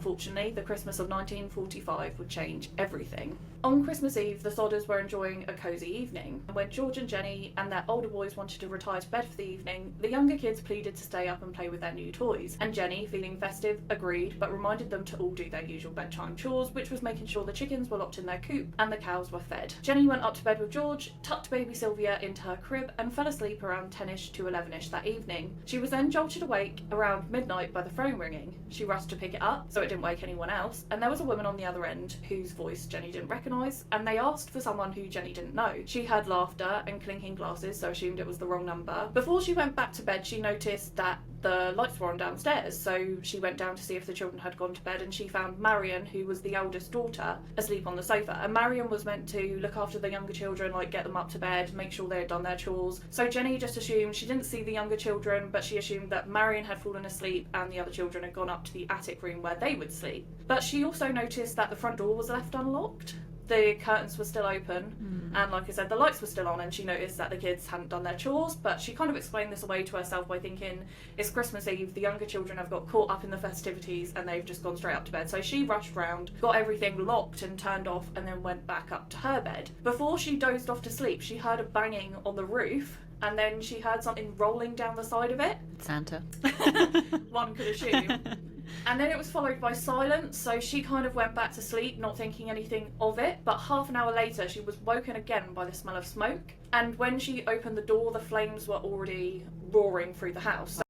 unfortunately, the Christmas of 1945 would change everything. On Christmas Eve, the Sodders were enjoying a cosy evening. When George and Jenny and their older boys wanted to retire to bed for the evening, the younger kids pleaded to stay up and play with their new toys. And Jenny, feeling festive, agreed, but reminded them to all do their usual bedtime chores, which was making sure the chickens were locked in their coop and the cows were fed. Jenny went up to bed with George, tucked baby Sylvia into her crib, and fell asleep around 10ish to 11ish that evening. She was then jolted awake around midnight by the phone ringing. She rushed to pick it up, so it didn't wake anyone else, and there was a woman on the other end whose voice Jenny didn't recognise, and they asked for someone who Jenny didn't know. She heard laughter and clinking glasses, so assumed it was the wrong number. Before she went back to bed, she noticed that the lights were on downstairs, so she went down to see if the children had gone to bed, and she found Marion, who was the eldest daughter, asleep on the sofa. And Marion was meant to look after the younger children, like get them up to bed, make sure they had done their chores. So Jenny just assumed, she didn't see the younger children, but she assumed that Marion had fallen asleep and the other children had gone up to the attic room where they would sleep. But she also noticed that the front door was left unlocked. The curtains were still open, and like I said, the lights were still on, and she noticed that the kids hadn't done their chores, but she kind of explained this away to herself by thinking, it's Christmas Eve, the younger children have got caught up in the festivities and they've just gone straight up to bed. So she rushed round, got everything locked and turned off, and then went back up to her bed. Before she dozed off to sleep, she heard a banging on the roof, and then she heard something rolling down the side of it. Santa. One could assume. And then it was followed by silence, so she kind of went back to sleep, not thinking anything of it. But half an hour later, she was woken again by the smell of smoke. And when she opened the door, the flames were already roaring through the house.